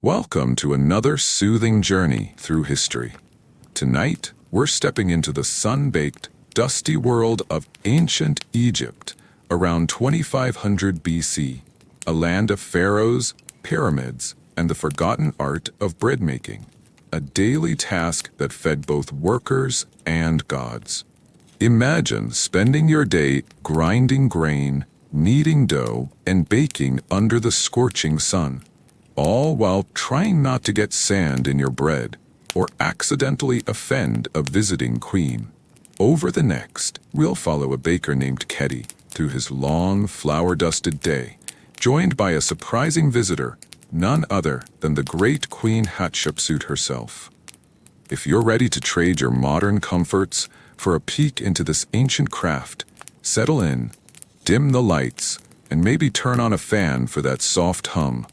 Welcome to another soothing journey through history. Tonight, we're stepping into the sun-baked, dusty world of ancient Egypt, around 2500 BC, a land of pharaohs, pyramids, and the forgotten art of bread-making, a daily task that fed both workers and gods. Imagine spending your day grinding grain, kneading dough, and baking under the scorching sun, all while trying not to get sand in your bread or accidentally offend a visiting queen. Over the next, we'll follow a baker named Khety through his long, flour-dusted day, joined by a surprising visitor, none other than the great Queen Hatshepsut herself. If you're ready to trade your modern comforts for a peek into this ancient craft, settle in, dim the lights, and maybe turn on a fan for that soft hum.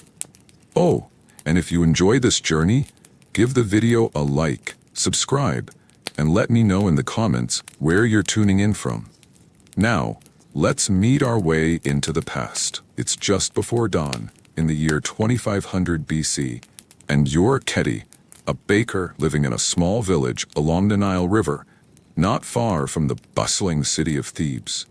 Oh, and if you enjoy this journey, give the video a like, subscribe, and let me know in the comments where you're tuning in from. Now, let's meet our way into the past. It's just before dawn, in the year 2500 BC, and you're Khety, a baker living in a small village along the Nile River, not far from the bustling city of Thebes.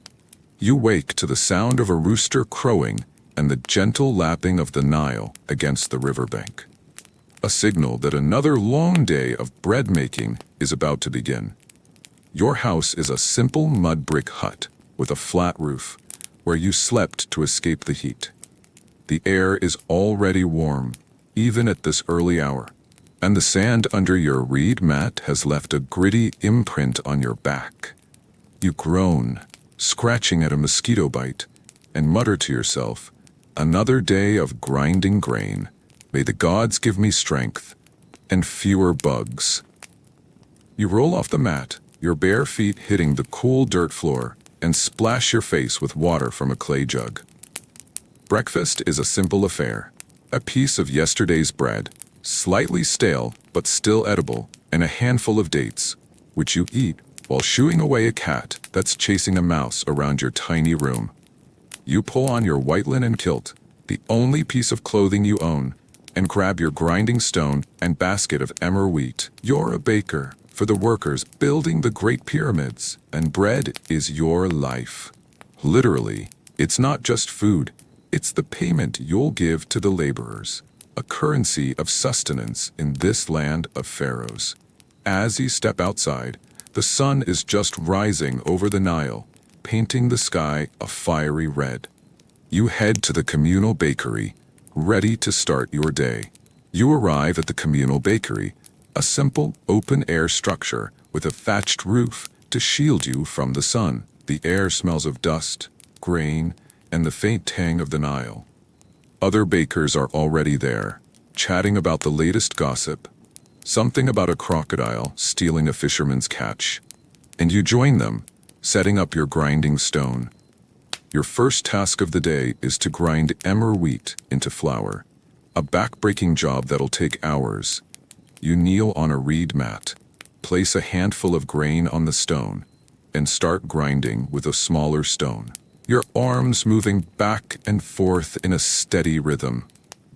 You wake to the sound of a rooster crowing and the gentle lapping of the Nile against the riverbank, a signal that another long day of bread-making is about to begin. Your house is a simple mud brick hut with a flat roof, where you slept to escape the heat. The air is already warm, even at this early hour, and the sand under your reed mat has left a gritty imprint on your back. You groan, scratching at a mosquito bite, and mutter to yourself, "Another day of grinding grain. May the gods give me strength and fewer bugs." You roll off the mat, your bare feet hitting the cool dirt floor, and splash your face with water from a clay jug. Breakfast is a simple affair. A piece of yesterday's bread, slightly stale but still edible, and a handful of dates, which you eat while shooing away a cat that's chasing a mouse around your tiny room. You pull on your white linen kilt, the only piece of clothing you own, and grab your grinding stone and basket of emmer wheat. You're a baker for the workers building the Great Pyramids, and bread is your life. Literally, it's not just food, it's the payment you'll give to the laborers, a currency of sustenance in this land of pharaohs. As you step outside, the sun is just rising over the Nile, painting the sky a fiery red. You head to the communal bakery, ready to start your day. You arrive at the communal bakery, a simple, open-air structure with a thatched roof to shield you from the sun. The air smells of dust, grain, and the faint tang of the Nile. Other bakers are already there, chatting about the latest gossip, something about a crocodile stealing a fisherman's catch. And you join them, setting up your grinding stone. Your first task of the day is to grind emmer wheat into flour, a back-breaking job that'll take hours. You kneel on a reed mat, place a handful of grain on the stone, and start grinding with a smaller stone, your arms moving back and forth in a steady rhythm.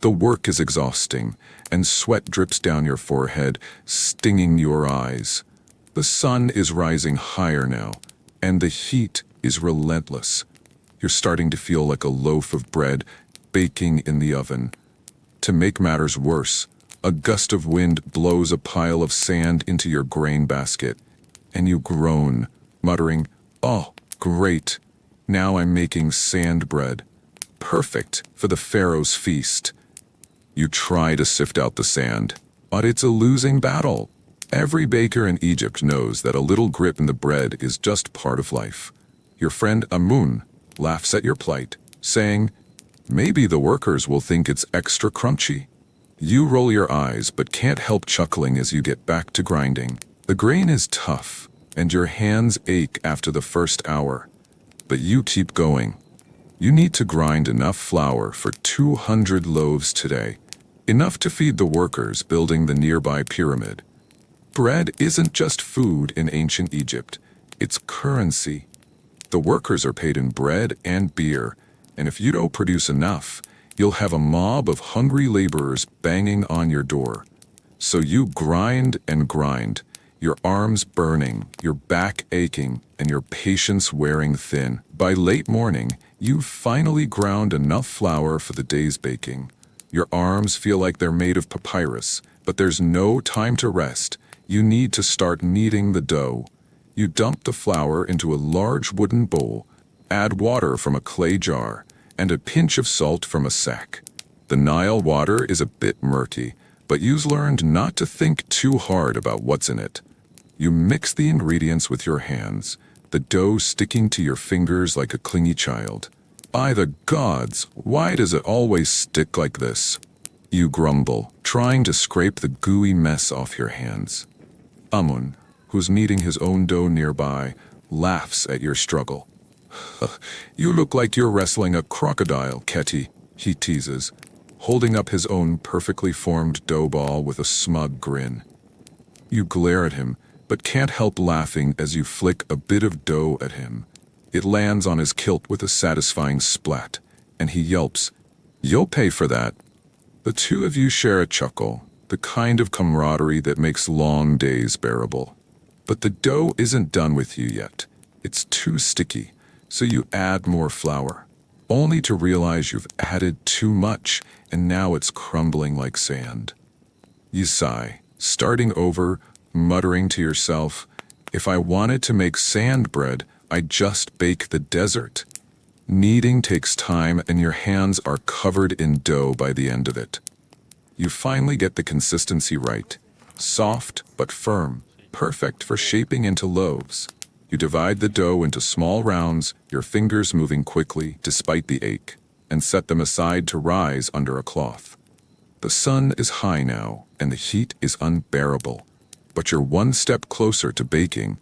The work is exhausting, and sweat drips down your forehead, stinging your eyes. The sun is rising higher now, and the heat is relentless. You're starting to feel like a loaf of bread baking in the oven. To make matters worse, a gust of wind blows a pile of sand into your grain basket, and you groan, muttering, "Oh, great, now I'm making sand bread. Perfect for the pharaoh's feast." You try to sift out the sand, but it's a losing battle. Every baker in Egypt knows that a little grit in the bread is just part of life. Your friend Amun laughs at your plight, saying, "Maybe the workers will think it's extra crunchy." You roll your eyes but can't help chuckling as you get back to grinding. The grain is tough, and your hands ache after the first hour. But you keep going. You need to grind enough flour for 200 loaves today, enough to feed the workers building the nearby pyramid. Bread isn't just food in ancient Egypt, it's currency. The workers are paid in bread and beer, and if you don't produce enough, you'll have a mob of hungry laborers banging on your door. So you grind and grind, your arms burning, your back aching, and your patience wearing thin. By late morning, you've finally ground enough flour for the day's baking. Your arms feel like they're made of papyrus, but there's no time to rest. You need to start kneading the dough. You dump the flour into a large wooden bowl, add water from a clay jar, and a pinch of salt from a sack. The Nile water is a bit murky, but you've learned not to think too hard about what's in it. You mix the ingredients with your hands, the dough sticking to your fingers like a clingy child. By the gods, why does it always stick like this? You grumble, trying to scrape the gooey mess off your hands. Amun, who's kneading his own dough nearby, laughs at your struggle. You look like you're wrestling a crocodile, Khety, he teases, holding up his own perfectly formed dough ball with a smug grin. You glare at him, but can't help laughing as you flick a bit of dough at him. It lands on his kilt with a satisfying splat, and he yelps, "You'll pay for that." The two of you share a chuckle, the kind of camaraderie that makes long days bearable. But the dough isn't done with you yet. It's too sticky, so you add more flour, only to realize you've added too much, and now it's crumbling like sand. You sigh, starting over, muttering to yourself, "If I wanted to make sand bread, I'd just bake the desert." Kneading takes time, and your hands are covered in dough by the end of it. You finally get the consistency right, soft but firm, perfect for shaping into loaves. You divide the dough into small rounds, your fingers moving quickly despite the ache, and set them aside to rise under a cloth. The sun is high now, and the heat is unbearable, but you're one step closer to baking,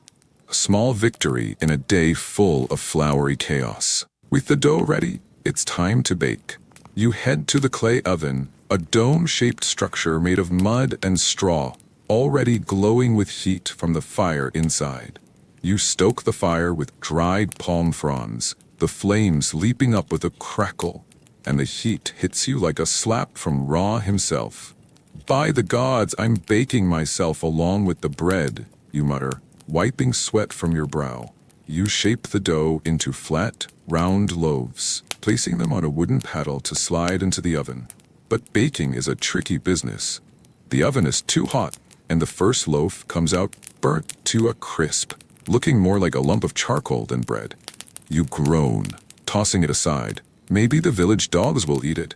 a small victory in a day full of floury chaos. With the dough ready, it's time to bake. You head to the clay oven, a dome-shaped structure made of mud and straw, already glowing with heat from the fire inside. You stoke the fire with dried palm fronds, the flames leaping up with a crackle, and the heat hits you like a slap from Ra himself. "By the gods, I'm baking myself along with the bread," you mutter, wiping sweat from your brow. You shape the dough into flat, round loaves, placing them on a wooden paddle to slide into the oven. But baking is a tricky business. The oven is too hot, and the first loaf comes out burnt to a crisp, looking more like a lump of charcoal than bread. You groan, tossing it aside. Maybe the village dogs will eat it.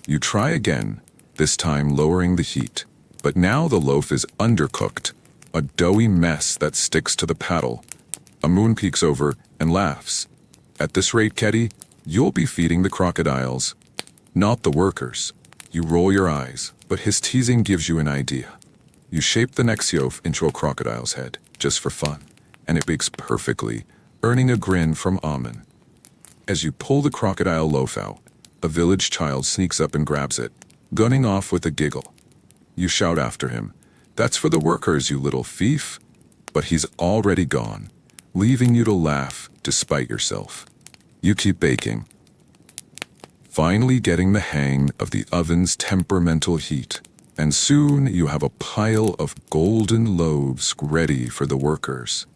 You try again, this time lowering the heat. But now the loaf is undercooked, a doughy mess that sticks to the paddle. Amun peeks over and laughs. "At this rate, Khety, you'll be feeding the crocodiles, not the workers." You roll your eyes, but his teasing gives you an idea. You shape the next loaf into a crocodile's head, just for fun, and it bakes perfectly, earning a grin from Amun. As you pull the crocodile loaf out, a village child sneaks up and grabs it, gunning off with a giggle. You shout after him, "That's for the workers, you little thief." But he's already gone, leaving you to laugh despite yourself. You keep baking, finally getting the hang of the oven's temperamental heat, and soon you have a pile of golden loaves ready for the workers.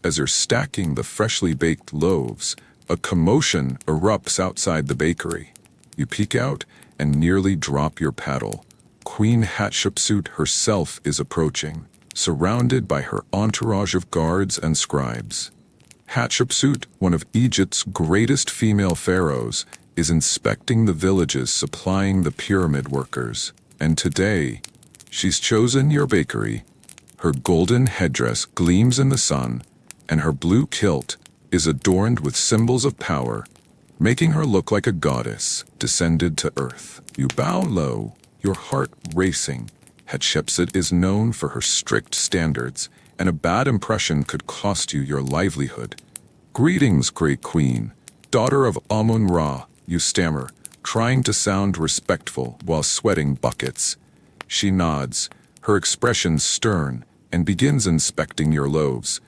As you're stacking the freshly baked loaves, a commotion erupts outside the bakery. You peek out and nearly drop your paddle. Queen Hatshepsut herself is approaching, surrounded by her entourage of guards and scribes. Hatshepsut, one of Egypt's greatest female pharaohs, is inspecting the villages supplying the pyramid workers. And today, she's chosen your bakery. Her golden headdress gleams in the sun, and her blue kilt is adorned with symbols of power, making her look like a goddess descended to earth. You bow low, your heart racing. Hatshepsut is known for her strict standards, and a bad impression could cost you your livelihood. "Greetings, great queen, daughter of Amun-Ra," you stammer, trying to sound respectful while sweating buckets. She nods, her expression stern, and begins inspecting your loaves.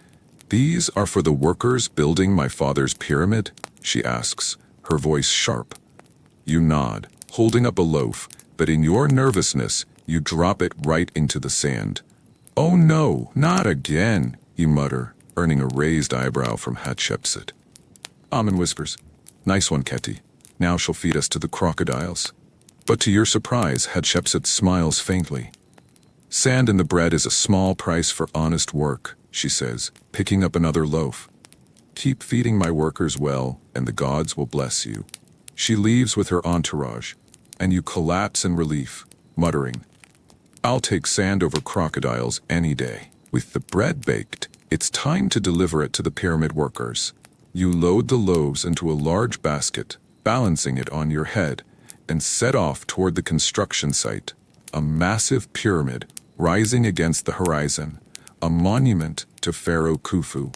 "These are for the workers building my father's pyramid?" she asks, her voice sharp. You nod, holding up a loaf, but in your nervousness, you drop it right into the sand. "Oh no, not again," you mutter, earning a raised eyebrow from Hatshepsut. Amun whispers, "Nice one, Khety. Now she'll feed us to the crocodiles." But to your surprise, Hatshepsut smiles faintly. "Sand in the bread is a small price for honest work," she says, picking up another loaf. "Keep feeding my workers well, and the gods will bless you." She leaves with her entourage, and you collapse in relief, muttering, "I'll take sand over crocodiles any day." With the bread baked, it's time to deliver it to the pyramid workers. You load the loaves into a large basket, balancing it on your head, and set off toward the construction site, a massive pyramid rising against the horizon, a monument to Pharaoh Khufu.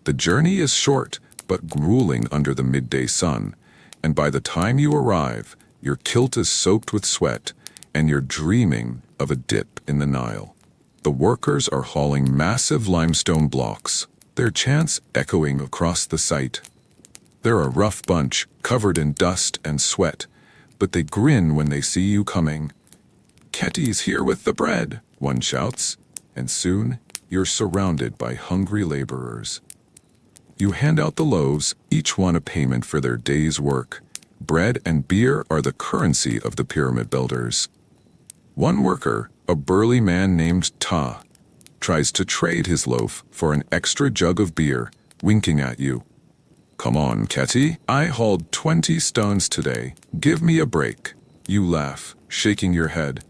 The journey is short, but grueling under the midday sun, and by the time you arrive, your kilt is soaked with sweat, and you're dreaming of a dip in the Nile. The workers are hauling massive limestone blocks, their chants echoing across the site. They're a rough bunch, covered in dust and sweat, but they grin when they see you coming. "Khety's here with the bread," one shouts, and soon you're surrounded by hungry laborers. You hand out the loaves, each one a payment for their day's work. Bread and beer are the currency of the pyramid builders. One worker, a burly man named Ta, tries to trade his loaf for an extra jug of beer, winking at you. "Come on, Khety, I hauled 20 stones today. Give me a break." You laugh, shaking your head.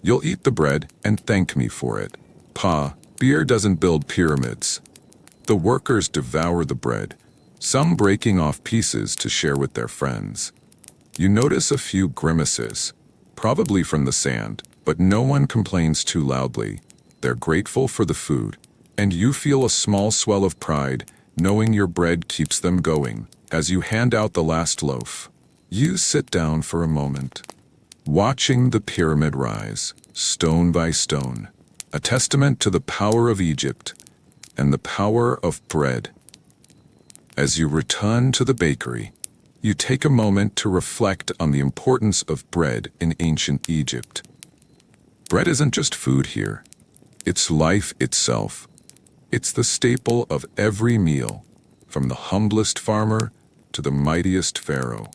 "You'll eat the bread and thank me for it." "Pa, beer doesn't build pyramids." The workers devour the bread, some breaking off pieces to share with their friends. You notice a few grimaces, probably from the sand, but no one complains too loudly. They're grateful for the food, and you feel a small swell of pride knowing your bread keeps them going. As you hand out the last loaf, you sit down for a moment, watching the pyramid rise, stone by stone, a testament to the power of Egypt and the power of bread. As you return to the bakery, you take a moment to reflect on the importance of bread in ancient Egypt. Bread isn't just food here, it's life itself. It's the staple of every meal, from the humblest farmer to the mightiest pharaoh.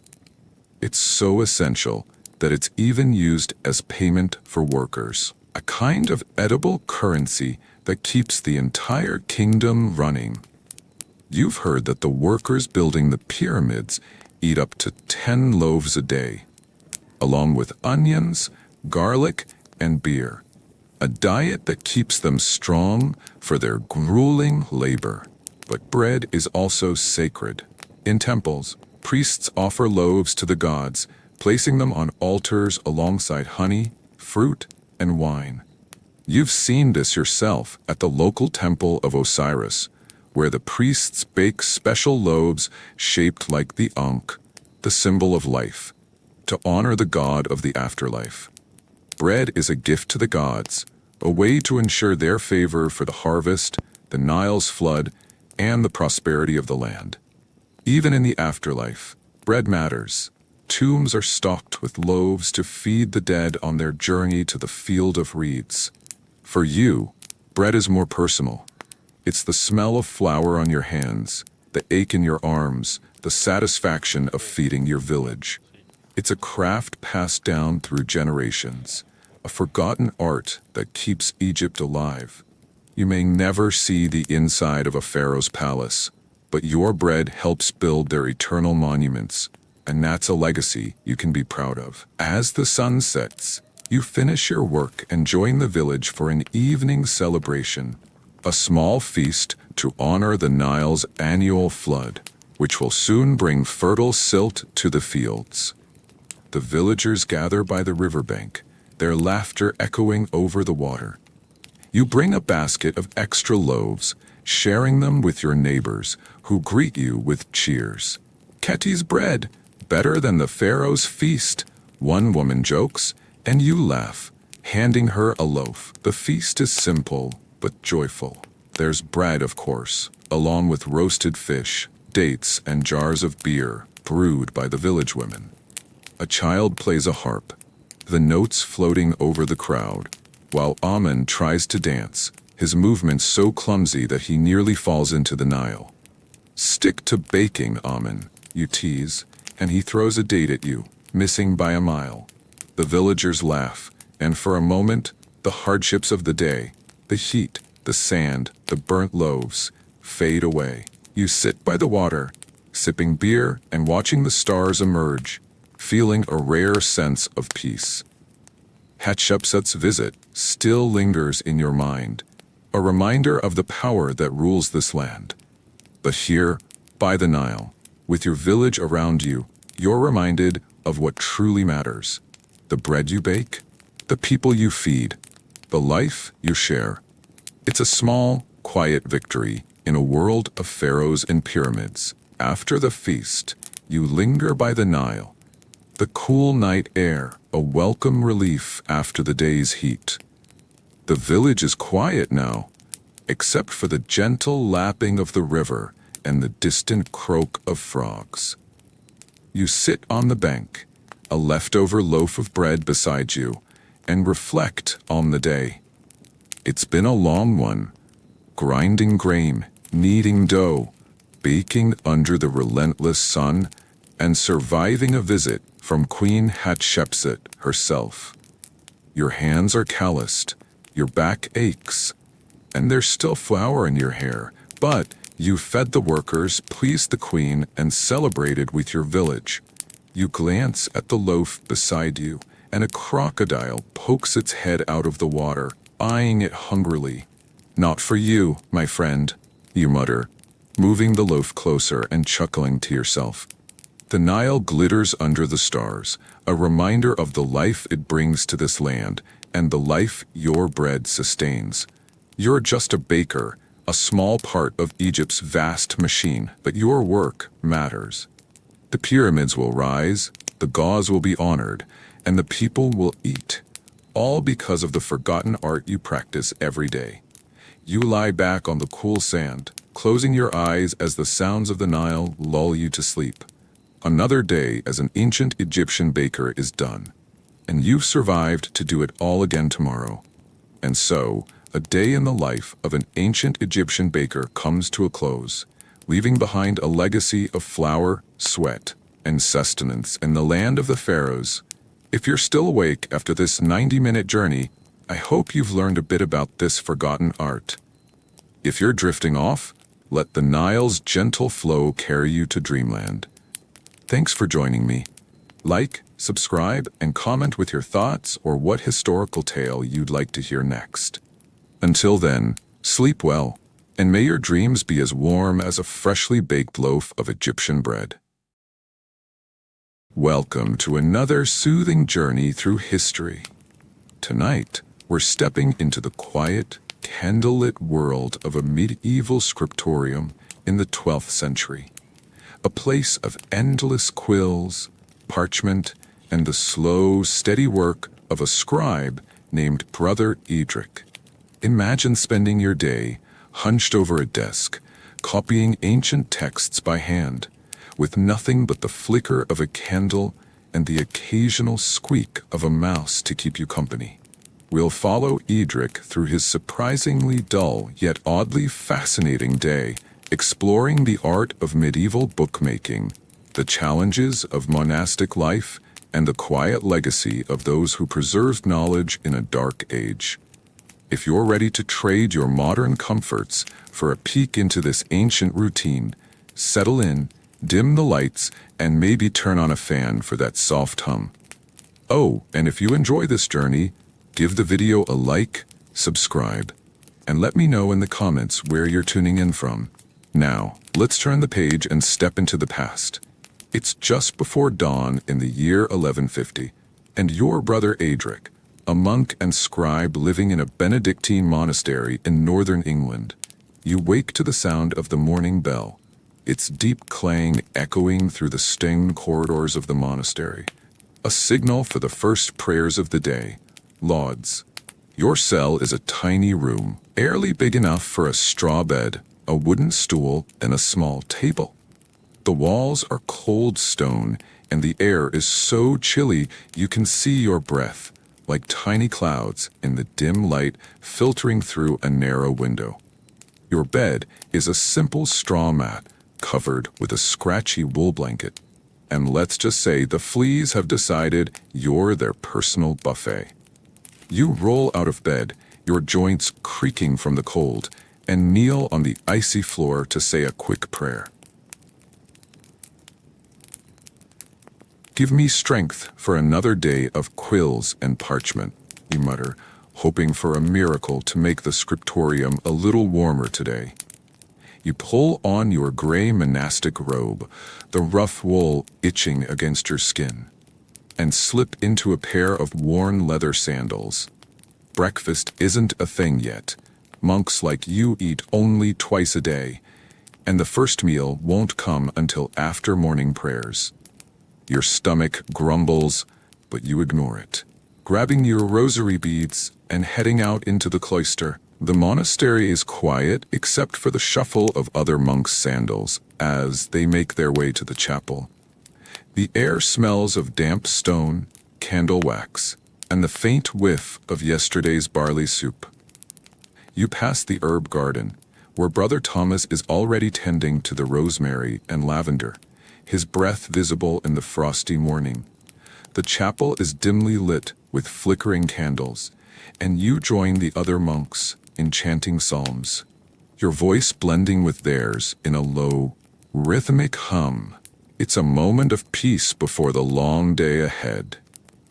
It's so essential that it's even used as payment for workers, a kind of edible currency that keeps the entire kingdom running. You've heard that the workers building the pyramids eat up to 10 loaves a day, along with onions, garlic, and beer, a diet that keeps them strong for their grueling labor. But bread is also sacred. In temples, priests offer loaves to the gods, placing them on altars alongside honey, fruit, and wine. You've seen this yourself at the local temple of Osiris, where the priests bake special loaves shaped like the Ankh, the symbol of life, to honor the god of the afterlife. Bread is a gift to the gods, a way to ensure their favor for the harvest, the Nile's flood, and the prosperity of the land. Even in the afterlife, bread matters. Tombs are stocked with loaves to feed the dead on their journey to the field of reeds. For you, bread is more personal. It's the smell of flour on your hands, the ache in your arms, the satisfaction of feeding your village. It's a craft passed down through generations, a forgotten art that keeps Egypt alive. You may never see the inside of a pharaoh's palace, but your bread helps build their eternal monuments, and that's a legacy you can be proud of. As the sun sets, you finish your work and join the village for an evening celebration, a small feast to honor the Nile's annual flood, which will soon bring fertile silt to the fields. The villagers gather by the riverbank, their laughter echoing over the water. You bring a basket of extra loaves, sharing them with your neighbors, who greet you with cheers. "Khety's bread, better than the pharaoh's feast," one woman jokes, and you laugh, handing her a loaf. The feast is simple, but joyful. There's bread, of course, along with roasted fish, dates, and jars of beer, brewed by the village women. A child plays a harp, the notes floating over the crowd, while Amun tries to dance, his movements so clumsy that he nearly falls into the Nile. "Stick to baking, Amun," you tease, and he throws a date at you, missing by a mile. The villagers laugh, and for a moment, the hardships of the day, the heat, the sand, the burnt loaves, fade away. You sit by the water, sipping beer and watching the stars emerge, feeling a rare sense of peace. Hatshepsut's visit still lingers in your mind, a reminder of the power that rules this land. But here, by the Nile, with your village around you, you're reminded of what truly matters: the bread you bake, the people you feed, the life you share. It's a small, quiet victory in a world of pharaohs and pyramids. After the feast, you linger by the Nile, the cool night air, a welcome relief after the day's heat. The village is quiet now, except for the gentle lapping of the river and the distant croak of frogs. You sit on the bank, a leftover loaf of bread beside you, and reflect on the day. It's been a long one, grinding grain, kneading dough, baking under the relentless sun, and surviving a visit from Queen Hatshepsut herself. Your hands are calloused, your back aches, and there's still flour in your hair, but you fed the workers, pleased the queen, and celebrated with your village. You glance at the loaf beside you, and a crocodile pokes its head out of the water, eyeing it hungrily. "Not for you, my friend," you mutter, moving the loaf closer and chuckling to yourself. The Nile glitters under the stars, a reminder of the life it brings to this land and the life your bread sustains. You're just a baker, a small part of Egypt's vast machine, but your work matters. The pyramids will rise, the gods will be honored, and the people will eat, all because of the forgotten art you practice every day. You lie back on the cool sand, closing your eyes as the sounds of the Nile lull you to sleep. Another day as an ancient Egyptian baker is done, and you've survived to do it all again tomorrow. And so, a day in the life of an ancient Egyptian baker comes to a close, leaving behind a legacy of flour, sweat, and sustenance in the land of the pharaohs. If you're still awake after this 90-minute journey, I hope you've learned a bit about this forgotten art. If you're drifting off, let the Nile's gentle flow carry you to dreamland. Thanks for joining me. Like, subscribe, and comment with your thoughts or what historical tale you'd like to hear next. Until then, sleep well, and may your dreams be as warm as a freshly baked loaf of Egyptian bread. Welcome to another soothing journey through history. Tonight, we're stepping into the quiet, candlelit world of a medieval scriptorium in the 12th century. A place of endless quills, parchment, and the slow, steady work of a scribe named Brother Edric. Imagine spending your day hunched over a desk, copying ancient texts by hand, with nothing but the flicker of a candle and the occasional squeak of a mouse to keep you company. We'll follow Edric through his surprisingly dull yet oddly fascinating day, exploring the art of medieval bookmaking, the challenges of monastic life, and the quiet legacy of those who preserved knowledge in a dark age. If you're ready to trade your modern comforts for a peek into this ancient routine, settle in, dim the lights, and maybe turn on a fan for that soft hum. Oh, and if you enjoy this journey, give the video a like, subscribe, and let me know in the comments where you're tuning in from. Now, let's turn the page and step into the past. It's just before dawn in the year 1150, and your brother Edric, a monk and scribe living in a Benedictine monastery in northern England. You wake to the sound of the morning bell, its deep clang echoing through the stone corridors of the monastery, a signal for the first prayers of the day. Lauds. Your cell is a tiny room, barely big enough for a straw bed, a wooden stool, and a small table. The walls are cold stone, and the air is so chilly you can see your breath, like tiny clouds in the dim light filtering through a narrow window. Your bed is a simple straw mat covered with a scratchy wool blanket, and let's just say the fleas have decided you're their personal buffet. You roll out of bed, your joints creaking from the cold, and kneel on the icy floor to say a quick prayer. "Give me strength for another day of quills and parchment," you mutter, hoping for a miracle to make the scriptorium a little warmer today. You pull on your gray monastic robe, the rough wool itching against your skin, and slip into a pair of worn leather sandals. Breakfast isn't a thing yet. Monks like you eat only twice a day, and the first meal won't come until after morning prayers. Your stomach grumbles, but you ignore it, grabbing your rosary beads and heading out into the cloister. The monastery is quiet except for the shuffle of other monks' sandals as they make their way to the chapel. The air smells of damp stone, candle wax, and the faint whiff of yesterday's barley soup. You pass the herb garden, where Brother Thomas is already tending to the rosemary and lavender, his breath visible in the frosty morning. The chapel is dimly lit with flickering candles, and you join the other monks in chanting psalms, your voice blending with theirs in a low, rhythmic hum. It's a moment of peace before the long day ahead.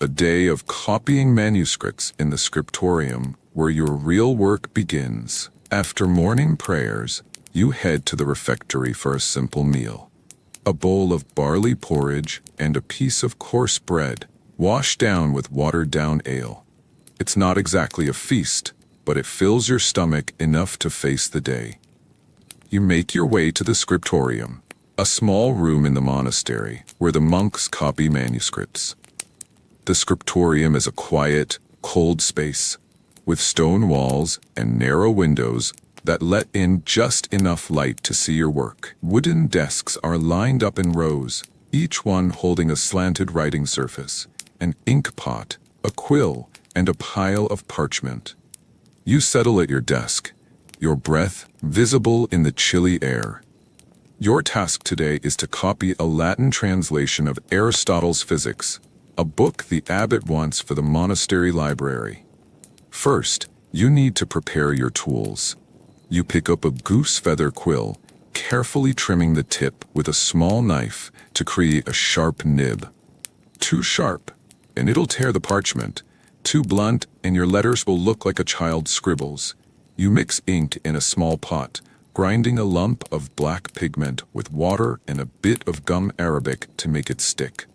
A day of copying manuscripts in the scriptorium where your real work begins. After morning prayers, you head to the refectory for a simple meal. A bowl of barley porridge and a piece of coarse bread, washed down with watered-down ale. It's not exactly a feast, but it fills your stomach enough to face the day. You make your way to the scriptorium, a small room in the monastery where the monks copy manuscripts. The scriptorium is a quiet, cold space, with stone walls and narrow windows that let in just enough light to see your work. Wooden desks are lined up in rows, each one holding a slanted writing surface, an ink pot, a quill, and a pile of parchment. You settle at your desk, your breath visible in the chilly air. Your task today is to copy a Latin translation of Aristotle's Physics, a book the abbot wants for the monastery library. First, you need to prepare your tools. You pick up a goose feather quill, carefully trimming the tip with a small knife to create a sharp nib. Too sharp, and it'll tear the parchment. Too blunt, and your letters will look like a child's scribbles. You mix ink in a small pot, grinding a lump of black pigment with water and a bit of gum arabic to make it stick.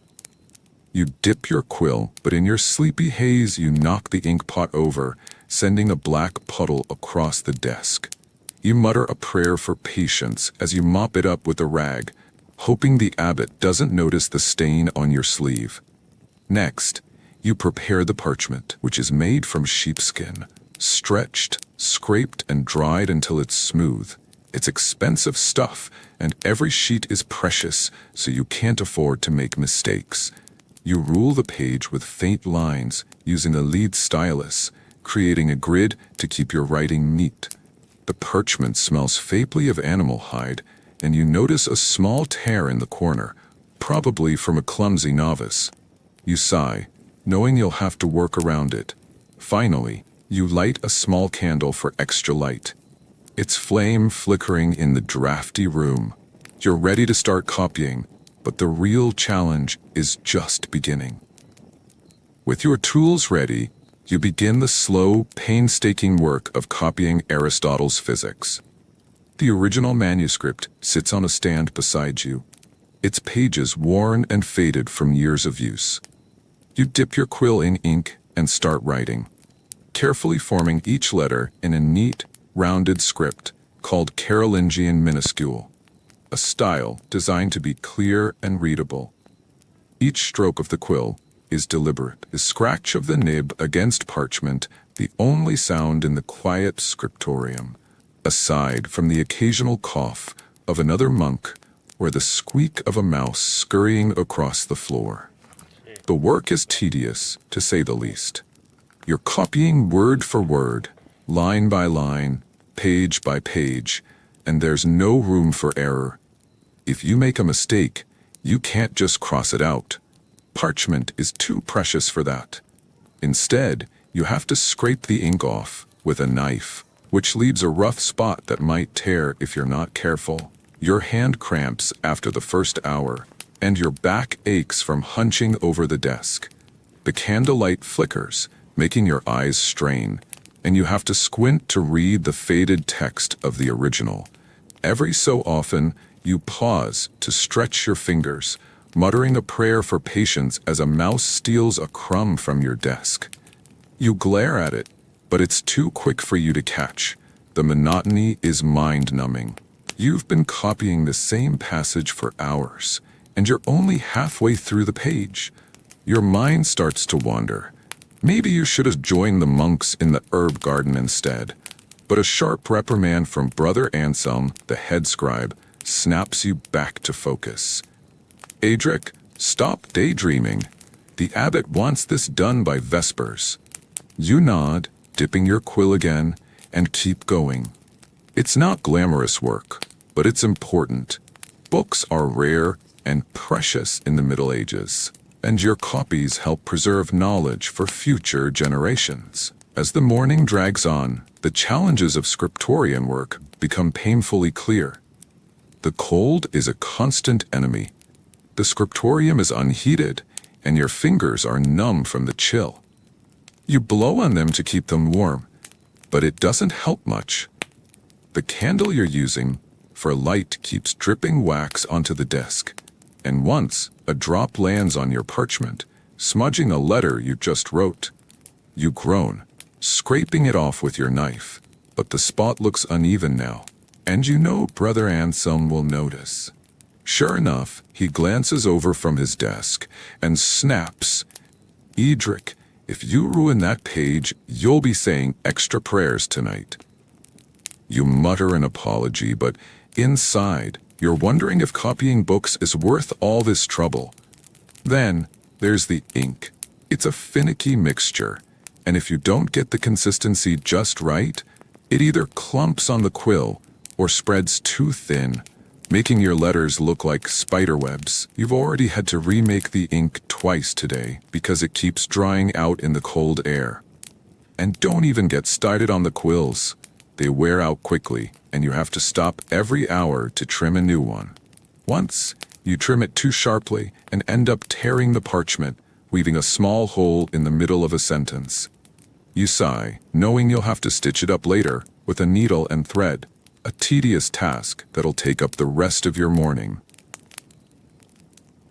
You dip your quill, but in your sleepy haze you knock the ink pot over, sending a black puddle across the desk. You mutter a prayer for patience as you mop it up with a rag, hoping the abbot doesn't notice the stain on your sleeve. Next, you prepare the parchment, which is made from sheepskin, stretched, scraped, and dried until it's smooth. It's expensive stuff, and every sheet is precious, so you can't afford to make mistakes. You rule the page with faint lines using a lead stylus, creating a grid to keep your writing neat. The parchment smells faintly of animal hide, and you notice a small tear in the corner, probably from a clumsy novice. You sigh, knowing you'll have to work around it. Finally, you light a small candle for extra light. Its flame flickering in the drafty room. You're ready to start copying, but the real challenge is just beginning. With your tools ready, you begin the slow, painstaking work of copying Aristotle's Physics. The original manuscript sits on a stand beside you, its pages worn and faded from years of use. You dip your quill in ink and start writing, carefully forming each letter in a neat, rounded script called Carolingian minuscule, a style designed to be clear and readable. Each stroke of the quill is deliberate, the scratch of the nib against parchment, the only sound in the quiet scriptorium, aside from the occasional cough of another monk or the squeak of a mouse scurrying across the floor. The work is tedious, to say the least. You're copying word for word, line by line, page by page, and there's no room for error. If you make a mistake, you can't just cross it out. Parchment is too precious for that. Instead, you have to scrape the ink off with a knife, which leaves a rough spot that might tear if you're not careful. Your hand cramps after the first hour, and your back aches from hunching over the desk. The candlelight flickers, making your eyes strain, and you have to squint to read the faded text of the original. Every so often, you pause to stretch your fingers, muttering a prayer for patience as a mouse steals a crumb from your desk. You glare at it, but it's too quick for you to catch. The monotony is mind-numbing. You've been copying the same passage for hours, and you're only halfway through the page. Your mind starts to wander. Maybe you should have joined the monks in the herb garden instead. But a sharp reprimand from Brother Anselm, the head scribe, snaps you back to focus. Adric, stop daydreaming. The abbot wants this done by Vespers. You nod, dipping your quill again, and keep going. It's not glamorous work, but it's important. Books are rare and precious in the Middle Ages, and your copies help preserve knowledge for future generations. As the morning drags on, the challenges of scriptorian work become painfully clear. The cold is a constant enemy. The scriptorium is unheated, and your fingers are numb from the chill. You blow on them to keep them warm, but it doesn't help much. The candle you're using for light keeps dripping wax onto the desk, and once a drop lands on your parchment, smudging a letter you just wrote. You groan, scraping it off with your knife, but the spot looks uneven now, and you know Brother Anselm will notice. Sure enough, he glances over from his desk and snaps, "Edric, if you ruin that page, you'll be saying extra prayers tonight." You mutter an apology, but inside, you're wondering if copying books is worth all this trouble. Then, there's the ink. It's a finicky mixture, and if you don't get the consistency just right, it either clumps on the quill or spreads too thin, making your letters look like spiderwebs. You've already had to remake the ink twice today because it keeps drying out in the cold air. And don't even get started on the quills. They wear out quickly, and you have to stop every hour to trim a new one. Once, you trim it too sharply and end up tearing the parchment, leaving a small hole in the middle of a sentence. You sigh, knowing you'll have to stitch it up later with a needle and thread, a tedious task that'll take up the rest of your morning.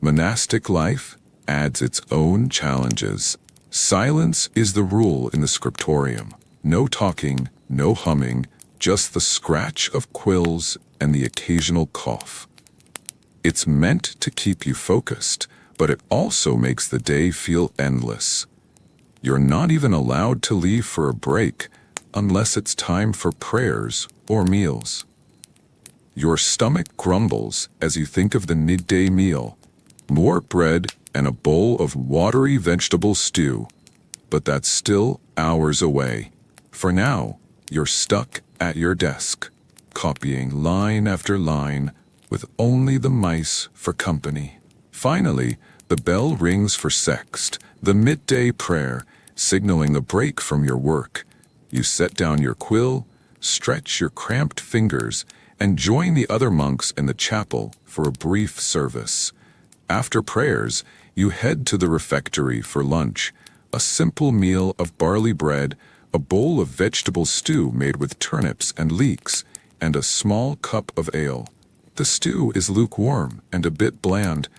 Monastic life adds its own challenges. Silence is the rule in the scriptorium. No talking, no humming, just the scratch of quills and the occasional cough. It's meant to keep you focused, but it also makes the day feel endless. You're not even allowed to leave for a break unless it's time for prayers or meals. Your stomach grumbles as you think of the midday meal, more bread and a bowl of watery vegetable stew, but that's still hours away. For now, you're stuck at your desk, copying line after line with only the mice for company. Finally, the bell rings for sext, the midday prayer, signaling a break from your work. You set down your quill, stretch your cramped fingers, and join the other monks in the chapel for a brief service. After prayers, you head to the refectory for lunch, a simple meal of barley bread, a bowl of vegetable stew made with turnips and leeks, and a small cup of ale. The stew is lukewarm and a bit bland,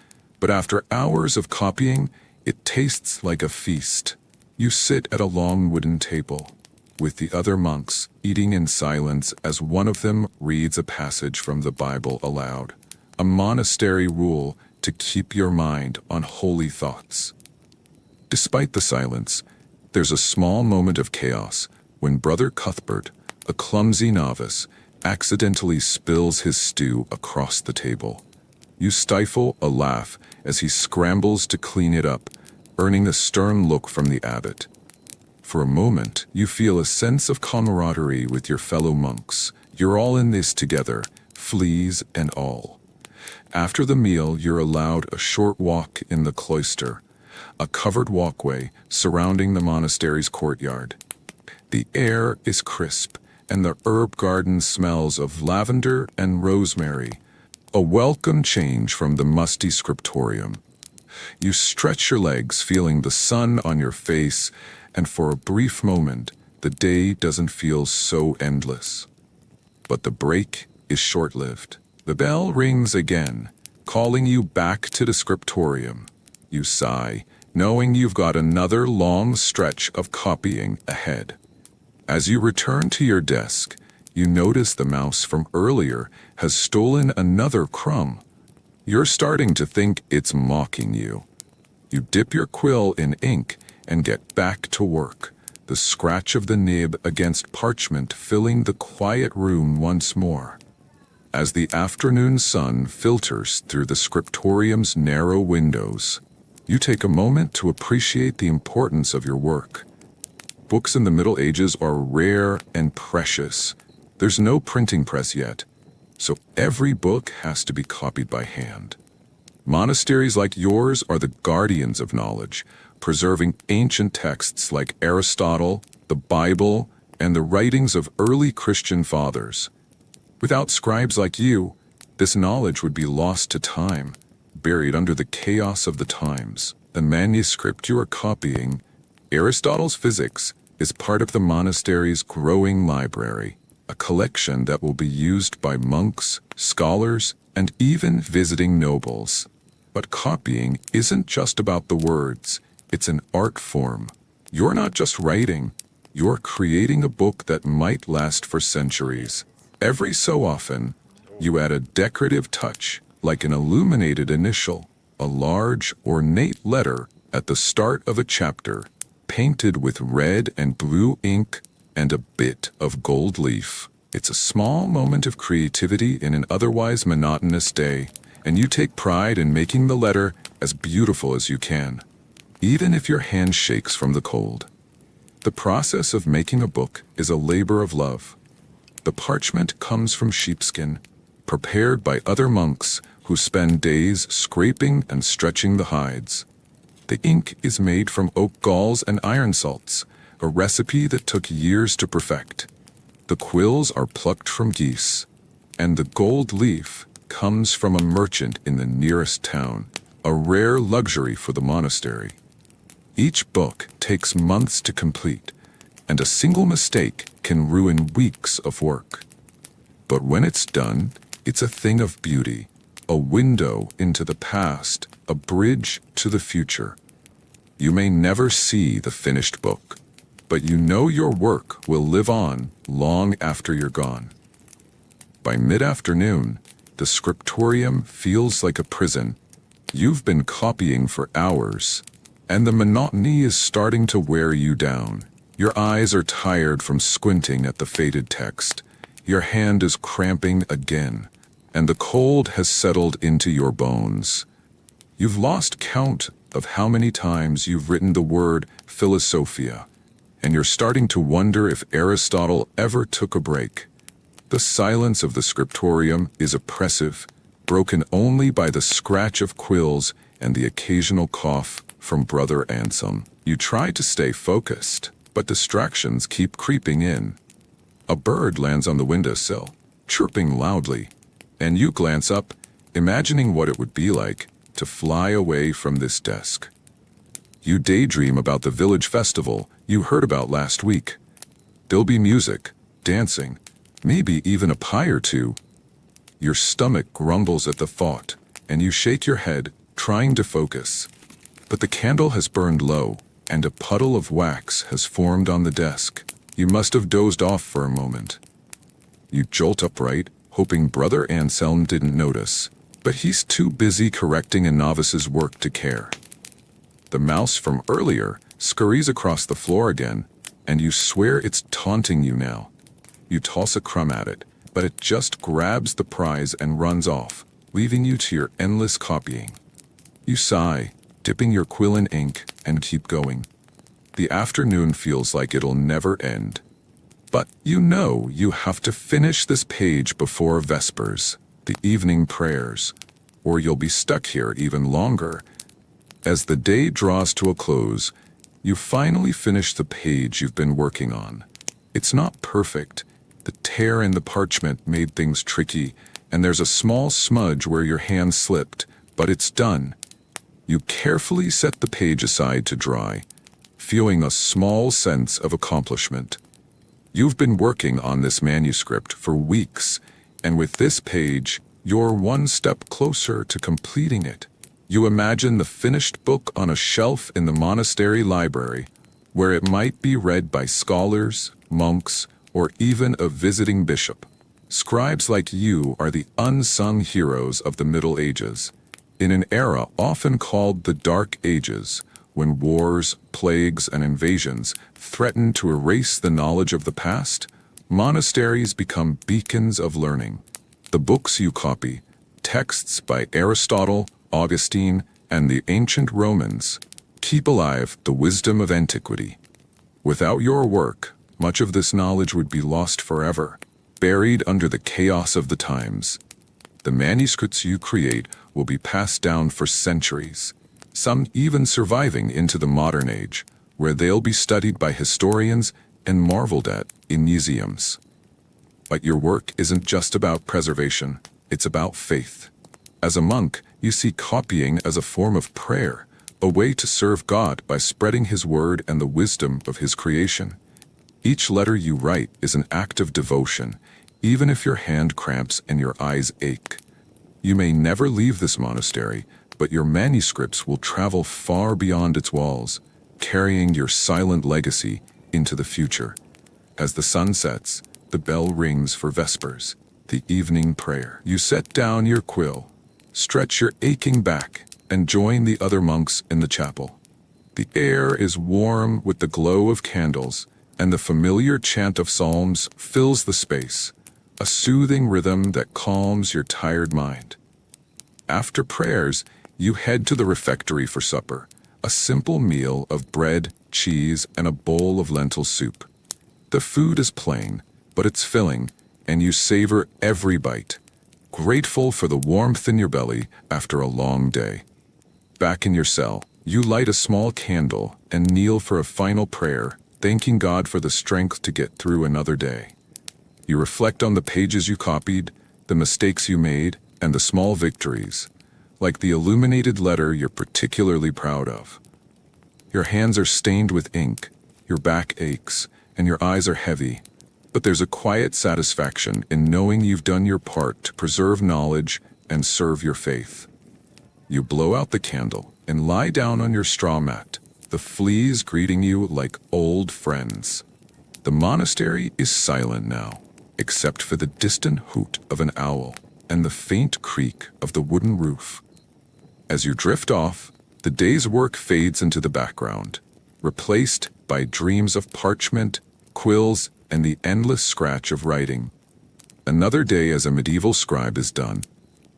but after hours of copying, it tastes like a feast. You sit at a long wooden table, with the other monks, eating in silence as one of them reads a passage from the Bible aloud, a monastery rule to keep your mind on holy thoughts. Despite the silence, there's a small moment of chaos when Brother Cuthbert, a clumsy novice, accidentally spills his stew across the table. You stifle a laugh as he scrambles to clean it up, earning a stern look from the abbot. For a moment, you feel a sense of camaraderie with your fellow monks. You're all in this together, fleas and all. After the meal, you're allowed a short walk in the cloister, a covered walkway surrounding the monastery's courtyard. The air is crisp, and the herb garden smells of lavender and rosemary, a welcome change from the musty scriptorium. You stretch your legs, feeling the sun on your face, and for a brief moment, the day doesn't feel so endless. But the break is short-lived. The bell rings again, calling you back to the scriptorium. You sigh, knowing you've got another long stretch of copying ahead. As you return to your desk, you notice the mouse from earlier has stolen another crumb. You're starting to think it's mocking you. You dip your quill in ink and get back to work, the scratch of the nib against parchment filling the quiet room once more. As the afternoon sun filters through the scriptorium's narrow windows, you take a moment to appreciate the importance of your work. Books in the Middle Ages are rare and precious. There's no printing press yet, so every book has to be copied by hand. Monasteries like yours are the guardians of knowledge, preserving ancient texts like Aristotle, the Bible, and the writings of early Christian fathers. Without scribes like you, this knowledge would be lost to time, buried under the chaos of the times. The manuscript you are copying, Aristotle's Physics, is part of the monastery's growing library, a collection that will be used by monks, scholars, and even visiting nobles. But copying isn't just about the words, it's an art form. You're not just writing, you're creating a book that might last for centuries. Every so often, you add a decorative touch, like an illuminated initial, a large, ornate letter at the start of a chapter, painted with red and blue ink and a bit of gold leaf. It's a small moment of creativity in an otherwise monotonous day, and you take pride in making the letter as beautiful as you can, even if your hand shakes from the cold. The process of making a book is a labor of love. The parchment comes from sheepskin, prepared by other monks who spend days scraping and stretching the hides. The ink is made from oak galls and iron salts, a recipe that took years to perfect. The quills are plucked from geese, and the gold leaf comes from a merchant in the nearest town, a rare luxury for the monastery. Each book takes months to complete, and a single mistake can ruin weeks of work. But when it's done, it's a thing of beauty, a window into the past, a bridge to the future. You may never see the finished book, but you know your work will live on long after you're gone. By mid-afternoon, the scriptorium feels like a prison. You've been copying for hours, and the monotony is starting to wear you down. Your eyes are tired from squinting at the faded text. Your hand is cramping again, and the cold has settled into your bones. You've lost count of how many times you've written the word philosophia, and you're starting to wonder if Aristotle ever took a break. The silence of the scriptorium is oppressive, broken only by the scratch of quills and the occasional cough from Brother Anselm. You try to stay focused, but distractions keep creeping in. A bird lands on the windowsill, chirping loudly, and you glance up, imagining what it would be like to fly away from this desk. You daydream about the village festival you heard about last week. There'll be music, dancing, maybe even a pie or two. Your stomach grumbles at the thought, and you shake your head, trying to focus. But the candle has burned low, and a puddle of wax has formed on the desk. You must have dozed off for a moment. You jolt upright, hoping Brother Anselm didn't notice, but he's too busy correcting a novice's work to care. The mouse from earlier scurries across the floor again, and you swear it's taunting you now. You toss a crumb at it, but it just grabs the prize and runs off, leaving you to your endless copying. You sigh, dipping your quill in ink, and keep going. The afternoon feels like it'll never end. But you know you have to finish this page before Vespers, the evening prayers, or you'll be stuck here even longer. As the day draws to a close, you finally finish the page you've been working on. It's not perfect. The tear in the parchment made things tricky, and there's a small smudge where your hand slipped, but it's done. You carefully set the page aside to dry, feeling a small sense of accomplishment. You've been working on this manuscript for weeks, and with this page, you're one step closer to completing it. You imagine the finished book on a shelf in the monastery library, where it might be read by scholars, monks, or even a visiting bishop. Scribes like you are the unsung heroes of the Middle Ages, in an era often called the Dark Ages, when wars, plagues, and invasions threaten to erase the knowledge of the past. Monasteries become beacons of learning. The books you copy, texts by Aristotle, Augustine, and the ancient Romans, keep alive the wisdom of antiquity. Without your work, much of this knowledge would be lost forever, buried under the chaos of the times. The manuscripts you create will be passed down for centuries, some even surviving into the modern age, where they'll be studied by historians and marveled at in museums. But your work isn't just about preservation, it's about faith. As a monk, you see copying as a form of prayer, a way to serve God by spreading His word and the wisdom of His creation. Each letter you write is an act of devotion, even if your hand cramps and your eyes ache. You may never leave this monastery, but your manuscripts will travel far beyond its walls, carrying your silent legacy into the future. As the sun sets, the bell rings for Vespers, the evening prayer. You set down your quill, stretch your aching back, and join the other monks in the chapel. The air is warm with the glow of candles, and the familiar chant of psalms fills the space, a soothing rhythm that calms your tired mind. After prayers, you head to the refectory for supper, a simple meal of bread, cheese, and a bowl of lentil soup. The food is plain, but it's filling, and you savor every bite, grateful for the warmth in your belly after a long day. Back in your cell, you light a small candle and kneel for a final prayer, thanking God for the strength to get through another day. You reflect on the pages you copied, the mistakes you made, and the small victories, like the illuminated letter you're particularly proud of. Your hands are stained with ink, your back aches, and your eyes are heavy, but there's a quiet satisfaction in knowing you've done your part to preserve knowledge and serve your faith. You blow out the candle and lie down on your straw mat, the fleas greeting you like old friends. The monastery is silent now, except for the distant hoot of an owl and the faint creak of the wooden roof. As you drift off, the day's work fades into the background, replaced by dreams of parchment, quills, and the endless scratch of writing. Another day as a medieval scribe is done,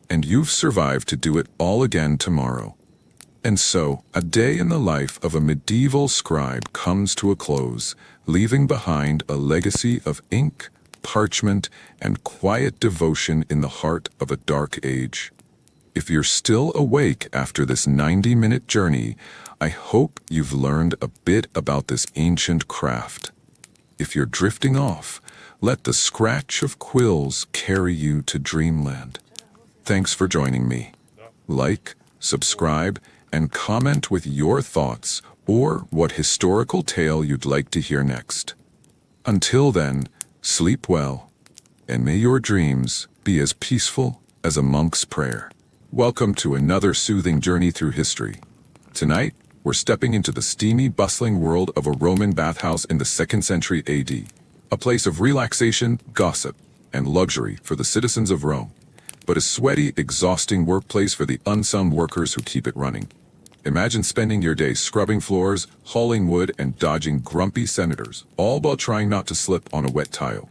and you've survived to do it all again tomorrow. And so, a day in the life of a medieval scribe comes to a close, leaving behind a legacy of ink, parchment, and quiet devotion in the heart of a dark age. If you're still awake after this 90-minute journey, I hope you've learned a bit about this ancient craft. If you're drifting off, let the scratch of quills carry you to dreamland. Thanks for joining me. Like, subscribe, and comment with your thoughts or what historical tale you'd like to hear next. Until then, sleep well, and may your dreams be as peaceful as a monk's prayer. Welcome to another soothing journey through history. Tonight, we're stepping into the steamy, bustling world of a Roman bathhouse in the 2nd century AD, a place of relaxation, gossip, and luxury for the citizens of Rome, but a sweaty, exhausting workplace for the unsung workers who keep it running. Imagine spending your day scrubbing floors, hauling wood, and dodging grumpy senators, all while trying not to slip on a wet tile.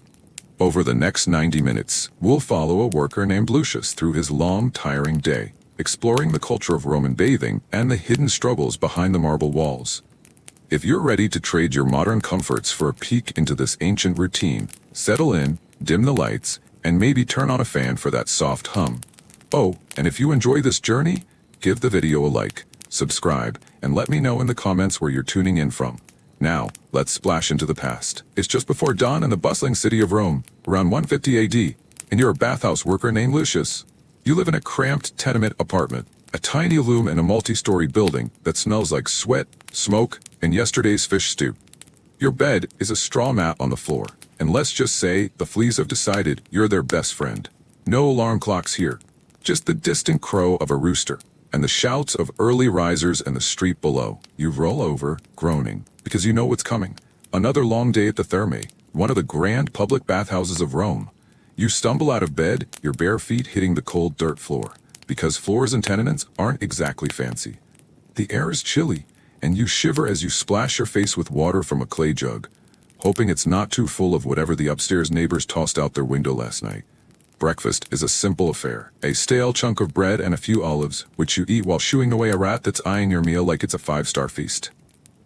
Over the next 90 minutes, we'll follow a worker named Lucius through his long, tiring day, exploring the culture of Roman bathing and the hidden struggles behind the marble walls. If you're ready to trade your modern comforts for a peek into this ancient routine, settle in, dim the lights, and maybe turn on a fan for that soft hum. Oh, and if you enjoy this journey, give the video a like, subscribe, and let me know in the comments where you're tuning in from. Now, let's splash into the past. It's just before dawn in the bustling city of Rome, around 150 AD, and you're a bathhouse worker named Lucius. You live in a cramped tenement apartment, a tiny loom in a multi-story building that smells like sweat, smoke, and yesterday's fish stew. Your bed is a straw mat on the floor, and let's just say the fleas have decided you're their best friend. No alarm clocks here, just the distant crow of a rooster, and the shouts of early risers in the street below. You roll over, groaning, because you know what's coming. Another long day at the Thermae, one of the grand public bathhouses of Rome. You stumble out of bed, your bare feet hitting the cold dirt floor, because floors and tenements aren't exactly fancy. The air is chilly, and you shiver as you splash your face with water from a clay jug, hoping it's not too full of whatever the upstairs neighbors tossed out their window last night. Breakfast is a simple affair, a stale chunk of bread and a few olives, which you eat while shooing away a rat that's eyeing your meal like it's a five-star feast.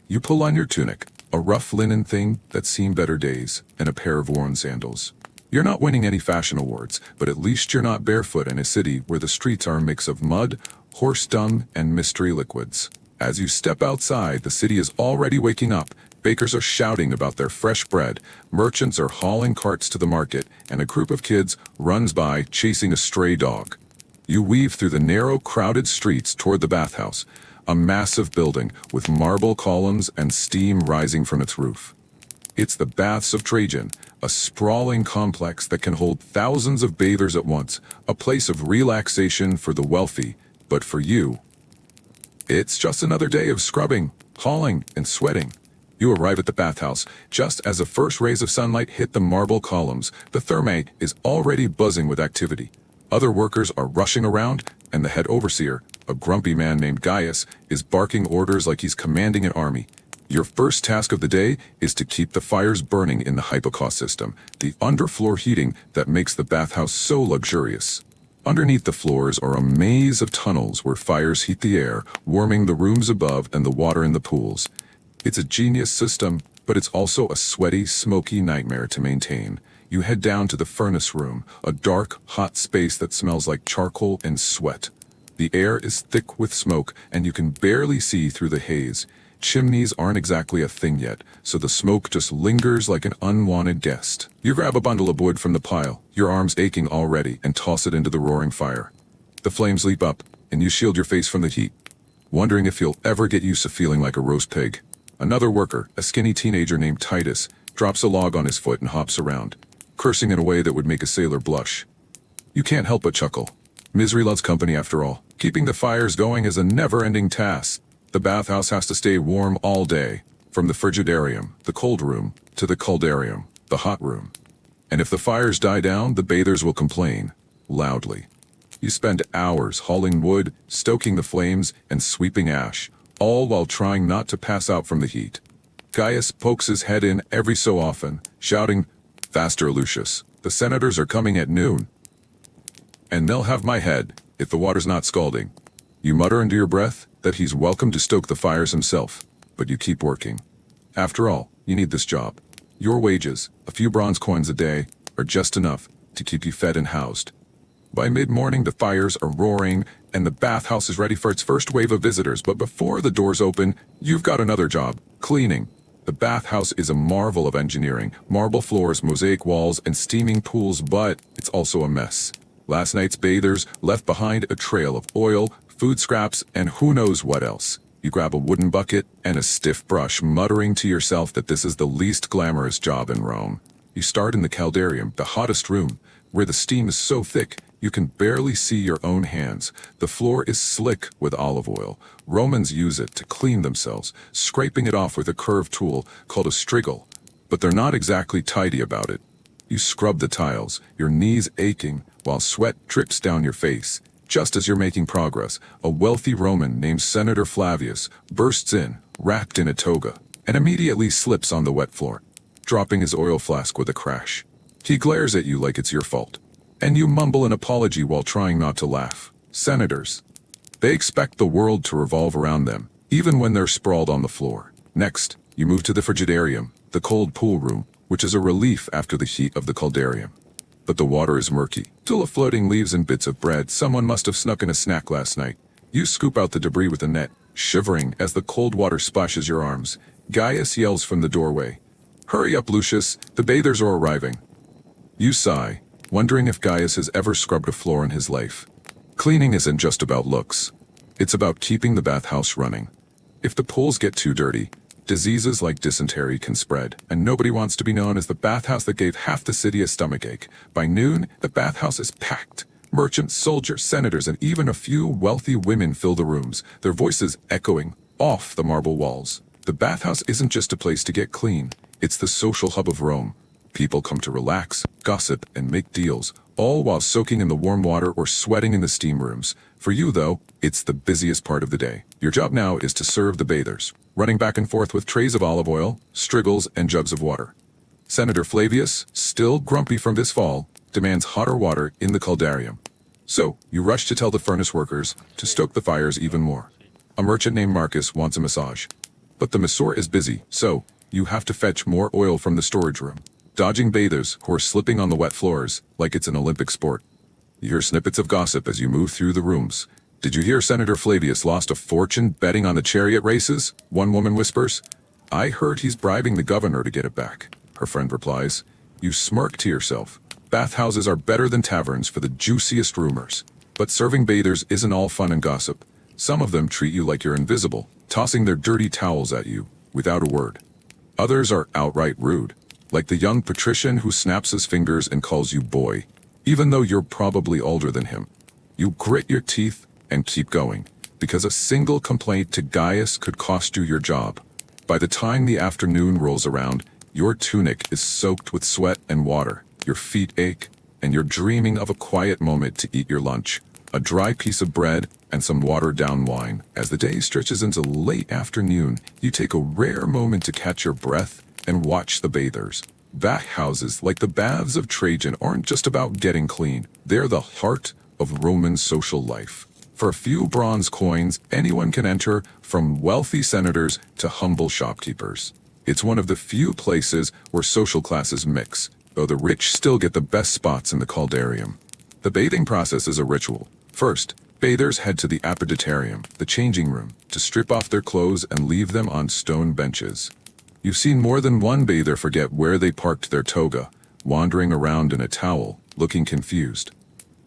You pull on your tunic, a rough linen thing that's seen better days, and a pair of worn sandals. You're not winning any fashion awards, but at least you're not barefoot in a city where the streets are a mix of mud, horse dung, and mystery liquids. As you step outside, the city is already waking up. Bakers are shouting about their fresh bread, merchants are hauling carts to the market, and a group of kids runs by chasing a stray dog. You weave through the narrow, crowded streets toward the bathhouse, a massive building with marble columns and steam rising from its roof. It's the Baths of Trajan, a sprawling complex that can hold thousands of bathers at once, a place of relaxation for the wealthy, but for you, it's just another day of scrubbing, hauling, and sweating. You arrive at the bathhouse just as the first rays of sunlight hit the marble columns. The Thermae is already buzzing with activity. Other workers are rushing around, and the head overseer, a grumpy man named Gaius, is barking orders like he's commanding an army. Your first task of the day is to keep the fires burning in the hypocaust system, the underfloor heating that makes the bathhouse so luxurious. Underneath the floors are a maze of tunnels where fires heat the air, warming the rooms above and the water in the pools. It's a genius system, but it's also a sweaty, smoky nightmare to maintain. You head down to the furnace room, a dark, hot space that smells like charcoal and sweat. The air is thick with smoke, and you can barely see through the haze. Chimneys aren't exactly a thing yet, so the smoke just lingers like an unwanted guest. You grab a bundle of wood from the pile, your arms aching already, and toss it into the roaring fire. The flames leap up, and you shield your face from the heat, wondering if you'll ever get used to feeling like a roast pig. Another worker, a skinny teenager named Titus, drops a log on his foot and hops around, cursing in a way that would make a sailor blush. You can't help but chuckle. Misery loves company after all. Keeping the fires going is a never-ending task. The bathhouse has to stay warm all day, from the frigidarium, the cold room, to the coldarium, the hot room. And if the fires die down, the bathers will complain, loudly. You spend hours hauling wood, stoking the flames, and sweeping ash, all while trying not to pass out from the heat. Gaius pokes his head in every so often, shouting, "Faster, Lucius, the senators are coming at noon. And they'll have my head, if the water's not scalding." You mutter under your breath that he's welcome to stoke the fires himself, but you keep working. After all, you need this job. Your wages, a few bronze coins a day, are just enough to keep you fed and housed. By mid-morning, the fires are roaring, and the bathhouse is ready for its first wave of visitors, but before the doors open, you've got another job, cleaning. The bathhouse is a marvel of engineering, marble floors, mosaic walls, and steaming pools, but it's also a mess. Last night's bathers left behind a trail of oil, food scraps, and who knows what else. You grab a wooden bucket and a stiff brush, muttering to yourself that this is the least glamorous job in Rome. You start in the caldarium, the hottest room, where the steam is so thick you can barely see your own hands. The floor is slick with olive oil. Romans use it to clean themselves, scraping it off with a curved tool called a strigil, but they're not exactly tidy about it. You scrub the tiles, your knees aching, while sweat drips down your face. Just as you're making progress, a wealthy Roman named Senator Flavius bursts in, wrapped in a toga, and immediately slips on the wet floor, dropping his oil flask with a crash. He glares at you like it's your fault, and you mumble an apology while trying not to laugh. Senators. They expect the world to revolve around them, even when they're sprawled on the floor. Next, you move to the frigidarium, the cold pool room, which is a relief after the heat of the caldarium. But the water is murky, full of floating leaves and bits of bread. Someone must have snuck in a snack last night. You scoop out the debris with a net, shivering as the cold water splashes your arms. Gaius yells from the doorway. Hurry up, Lucius, the bathers are arriving. You sigh, wondering if Gaius has ever scrubbed a floor in his life. Cleaning isn't just about looks. It's about keeping the bathhouse running. If the pools get too dirty, diseases like dysentery can spread, and nobody wants to be known as the bathhouse that gave half the city a stomachache. By noon, the bathhouse is packed. Merchants, soldiers, senators, and even a few wealthy women fill the rooms, their voices echoing off the marble walls. The bathhouse isn't just a place to get clean. It's the social hub of Rome. People come to relax, gossip, and make deals, all while soaking in the warm water or sweating in the steam rooms. For you, though, it's the busiest part of the day. Your job now is to serve the bathers, running back and forth with trays of olive oil, strigils, and jugs of water. Senator Flavius, still grumpy from this fall, demands hotter water in the caldarium. So, you rush to tell the furnace workers to stoke the fires even more. A merchant named Marcus wants a massage. But the masseur is busy, so you have to fetch more oil from the storage room, dodging bathers who are slipping on the wet floors like it's an Olympic sport. You hear snippets of gossip as you move through the rooms. Did you hear Senator Flavius lost a fortune betting on the chariot races? One woman whispers. I heard he's bribing the governor to get it back, her friend replies. You smirk to yourself. Bathhouses are better than taverns for the juiciest rumors. But serving bathers isn't all fun and gossip. Some of them treat you like you're invisible, tossing their dirty towels at you, without a word. Others are outright rude, like the young patrician who snaps his fingers and calls you boy, even though you're probably older than him. You grit your teeth and keep going, because a single complaint to Gaius could cost you your job. By the time the afternoon rolls around, your tunic is soaked with sweat and water, your feet ache, and you're dreaming of a quiet moment to eat your lunch, a dry piece of bread and some watered-down wine. As the day stretches into late afternoon, you take a rare moment to catch your breath and watch the bathers. Bathhouses, like the baths of Trajan, aren't just about getting clean. They're the heart of Roman social life. For a few bronze coins, anyone can enter, from wealthy senators to humble shopkeepers. It's one of the few places where social classes mix, though the rich still get the best spots in the caldarium. The bathing process is a ritual. First, bathers head to the apoditarium, the changing room, to strip off their clothes and leave them on stone benches. You've seen more than one bather forget where they parked their toga, wandering around in a towel, looking confused.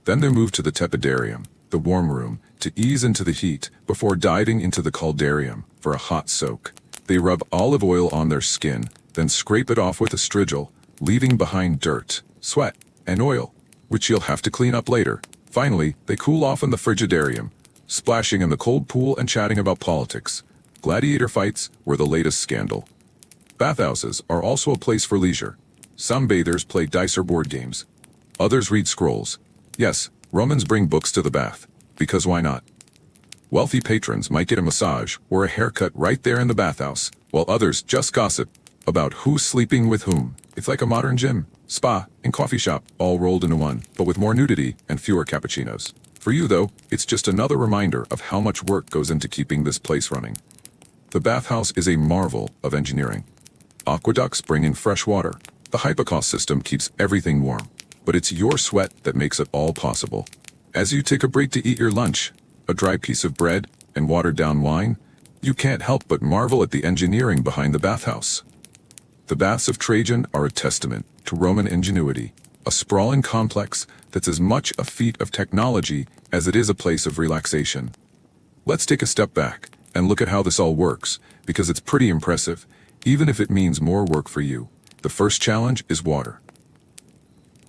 Then they move to the tepidarium, the warm room, to ease into the heat before diving into the caldarium for a hot soak. They rub olive oil on their skin, then scrape it off with a strigil, leaving behind dirt, sweat, and oil, which you'll have to clean up later. Finally, they cool off in the frigidarium, splashing in the cold pool and chatting about politics. Gladiator fights were the latest scandal. Bathhouses are also a place for leisure. Some bathers play dice or board games. Others read scrolls. Yes, Romans bring books to the bath, because why not? Wealthy patrons might get a massage or a haircut right there in the bathhouse, while others just gossip about who's sleeping with whom. It's like a modern gym, spa, and coffee shop all rolled into one, but with more nudity and fewer cappuccinos. For you, though, it's just another reminder of how much work goes into keeping this place running. The bathhouse is a marvel of engineering. Aqueducts bring in fresh water. The hypocaust system keeps everything warm. But it's your sweat that makes it all possible. As you take a break to eat your lunch, a dry piece of bread, and watered-down wine, you can't help but marvel at the engineering behind the bathhouse. The baths of Trajan are a testament to Roman ingenuity, a sprawling complex that's as much a feat of technology as it is a place of relaxation. Let's take a step back and look at how this all works, because it's pretty impressive, even if it means more work for you. The first challenge is water.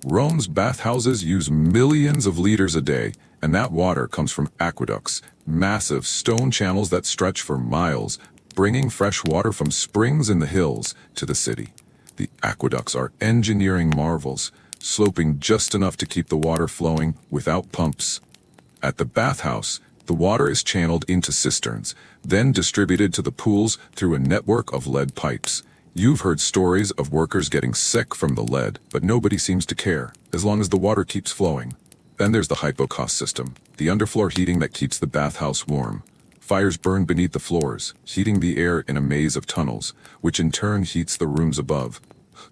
Rome's bathhouses use millions of liters a day, and that water comes from aqueducts, massive stone channels that stretch for miles, bringing fresh water from springs in the hills to the city. The aqueducts are engineering marvels, sloping just enough to keep the water flowing without pumps. At the bathhouse, the water is channeled into cisterns, then distributed to the pools through a network of lead pipes. You've heard stories of workers getting sick from the lead, but nobody seems to care, as long as the water keeps flowing. Then there's the hypocaust system, the underfloor heating that keeps the bathhouse warm. Fires burn beneath the floors, heating the air in a maze of tunnels, which in turn heats the rooms above.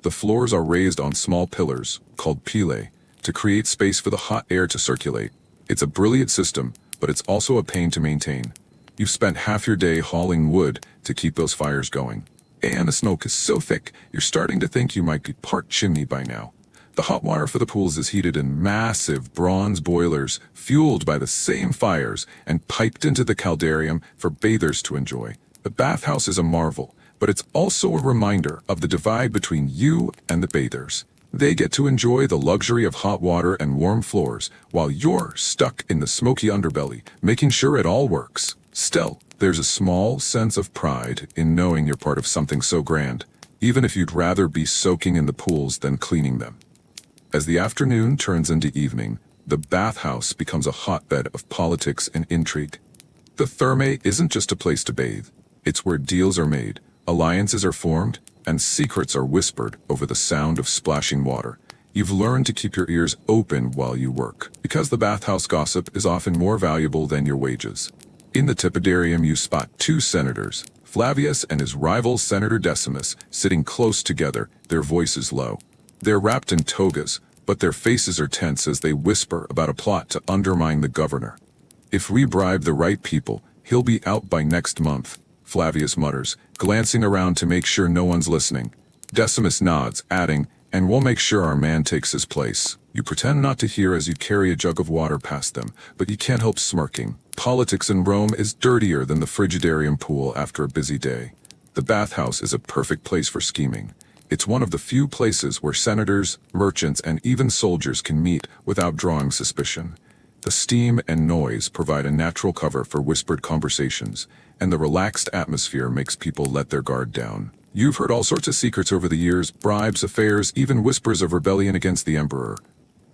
The floors are raised on small pillars, called pile, to create space for the hot air to circulate. It's a brilliant system, but it's also a pain to maintain. You've spent half your day hauling wood to keep those fires going. And the smoke is so thick, you're starting to think you might be part chimney by now. The hot water for the pools is heated in massive bronze boilers, fueled by the same fires, and piped into the caldarium for bathers to enjoy. The bathhouse is a marvel, but it's also a reminder of the divide between you and the bathers. They get to enjoy the luxury of hot water and warm floors, while you're stuck in the smoky underbelly, making sure it all works. Still, there's a small sense of pride in knowing you're part of something so grand, even if you'd rather be soaking in the pools than cleaning them. As the afternoon turns into evening, the bathhouse becomes a hotbed of politics and intrigue. The thermae isn't just a place to bathe. It's where deals are made, alliances are formed, and secrets are whispered over the sound of splashing water. You've learned to keep your ears open while you work, because the bathhouse gossip is often more valuable than your wages. In the tepidarium you spot two senators, Flavius and his rival Senator Decimus, sitting close together, their voices low. They're wrapped in togas, but their faces are tense as they whisper about a plot to undermine the governor. If we bribe the right people, he'll be out by next month, Flavius mutters, glancing around to make sure no one's listening. Decimus nods, adding, and we'll make sure our man takes his place. You pretend not to hear as you carry a jug of water past them, but you can't help smirking. Politics in Rome is dirtier than the frigidarium pool after a busy day. The bathhouse is a perfect place for scheming. It's one of the few places where senators, merchants, and even soldiers can meet without drawing suspicion. The steam and noise provide a natural cover for whispered conversations, and the relaxed atmosphere makes people let their guard down. You've heard all sorts of secrets over the years, bribes, affairs, even whispers of rebellion against the emperor.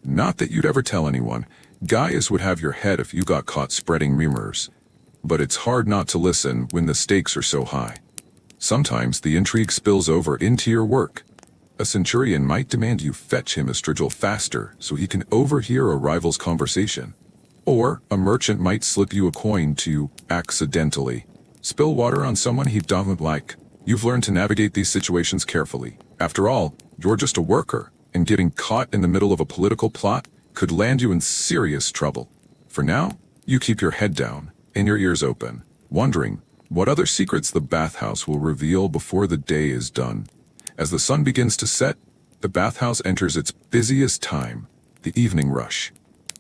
Not that you'd ever tell anyone. Gaius would have your head if you got caught spreading rumors. But it's hard not to listen when the stakes are so high. Sometimes the intrigue spills over into your work. A centurion might demand you fetch him a strigil faster so he can overhear a rival's conversation. Or a merchant might slip you a coin to, accidentally, spill water on someone he doesn't like. You've learned to navigate these situations carefully. After all, you're just a worker, and getting caught in the middle of a political plot could land you in serious trouble. For now, you keep your head down and your ears open, wondering what other secrets the bathhouse will reveal before the day is done. As the sun begins to set, the bathhouse enters its busiest time, the evening rush.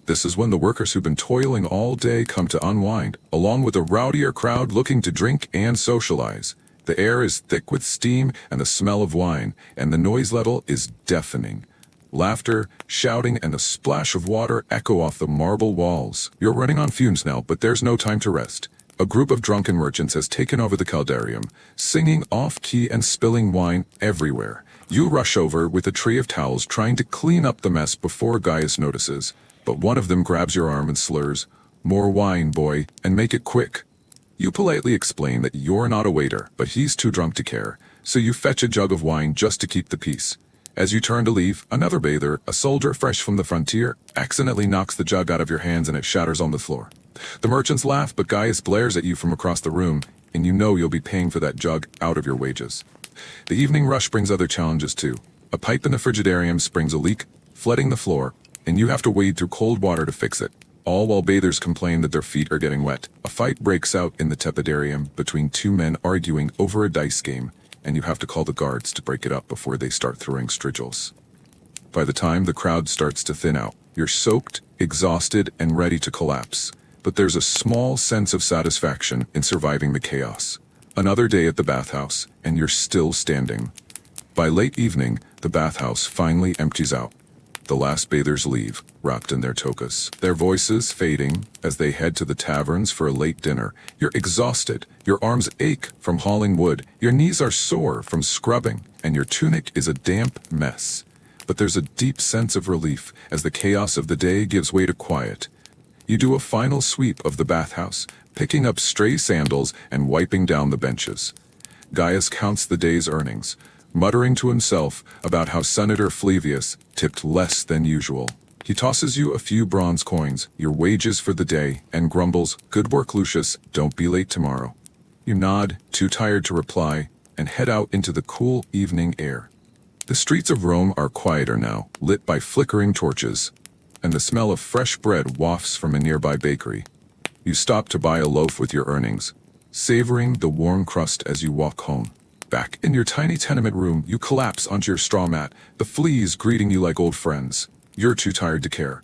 This is when the workers who've been toiling all day come to unwind, along with a rowdier crowd looking to drink and socialize. The air is thick with steam and the smell of wine, and the noise level is deafening. Laughter, shouting, and the splash of water echo off the marble walls. You're running on fumes now, but there's no time to rest. A group of drunken merchants has taken over the caldarium, singing off-key and spilling wine everywhere. You rush over with a tray of towels trying to clean up the mess before Gaius notices, but one of them grabs your arm and slurs, "More wine, boy, and make it quick." You politely explain that you're not a waiter, but he's too drunk to care, so you fetch a jug of wine just to keep the peace. As you turn to leave, another bather, a soldier fresh from the frontier, accidentally knocks the jug out of your hands and it shatters on the floor. The merchants laugh, but Gaius glares at you from across the room, and you know you'll be paying for that jug out of your wages. The evening rush brings other challenges too. A pipe in the frigidarium springs a leak, flooding the floor, and you have to wade through cold water to fix it, all while bathers complain that their feet are getting wet. A fight breaks out in the tepidarium between two men arguing over a dice game, and you have to call the guards to break it up before they start throwing strigils. By the time the crowd starts to thin out, you're soaked, exhausted, and ready to collapse. But there's a small sense of satisfaction in surviving the chaos. Another day at the bathhouse, and you're still standing. By late evening, the bathhouse finally empties out. The last bathers leave, wrapped in their togas, their voices fading as they head to the taverns for a late dinner. You're exhausted, your arms ache from hauling wood, your knees are sore from scrubbing, and your tunic is a damp mess. But there's a deep sense of relief as the chaos of the day gives way to quiet. You do a final sweep of the bathhouse, picking up stray sandals and wiping down the benches. Gaius counts the day's earnings, muttering to himself about how Senator Flavius tipped less than usual. He tosses you a few bronze coins, your wages for the day, and grumbles, "Good work, Lucius, don't be late tomorrow." You nod, too tired to reply, and head out into the cool evening air. The streets of Rome are quieter now, lit by flickering torches, and the smell of fresh bread wafts from a nearby bakery. You stop to buy a loaf with your earnings, savoring the warm crust as you walk home. Back in your tiny tenement room, you collapse onto your straw mat, the fleas greeting you like old friends. You're too tired to care.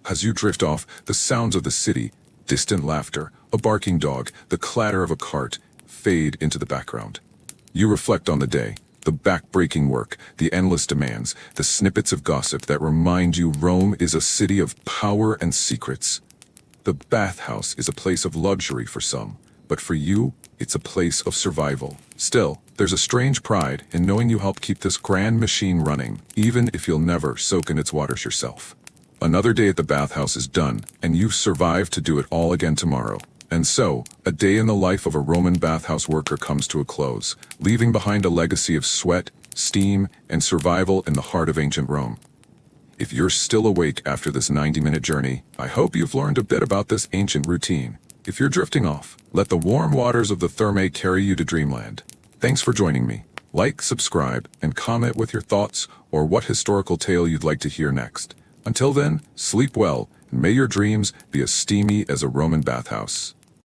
As you drift off, the sounds of the city, distant laughter, a barking dog, the clatter of a cart, fade into the background. You reflect on the day, the back-breaking work, the endless demands, the snippets of gossip that remind you Rome is a city of power and secrets. The bathhouse is a place of luxury for some, but for you, it's a place of survival. Still, there's a strange pride in knowing you helped keep this grand machine running, even if you'll never soak in its waters yourself. Another day at the bathhouse is done, and you've survived to do it all again tomorrow. And so, a day in the life of a Roman bathhouse worker comes to a close, leaving behind a legacy of sweat, steam, and survival in the heart of ancient Rome. If you're still awake after this 90-minute journey, I hope you've learned a bit about this ancient routine. If you're drifting off, let the warm waters of the Thermae carry you to dreamland. Thanks for joining me. Like, subscribe, and comment with your thoughts or what historical tale you'd like to hear next. Until then, sleep well, and may your dreams be as steamy as a Roman bathhouse.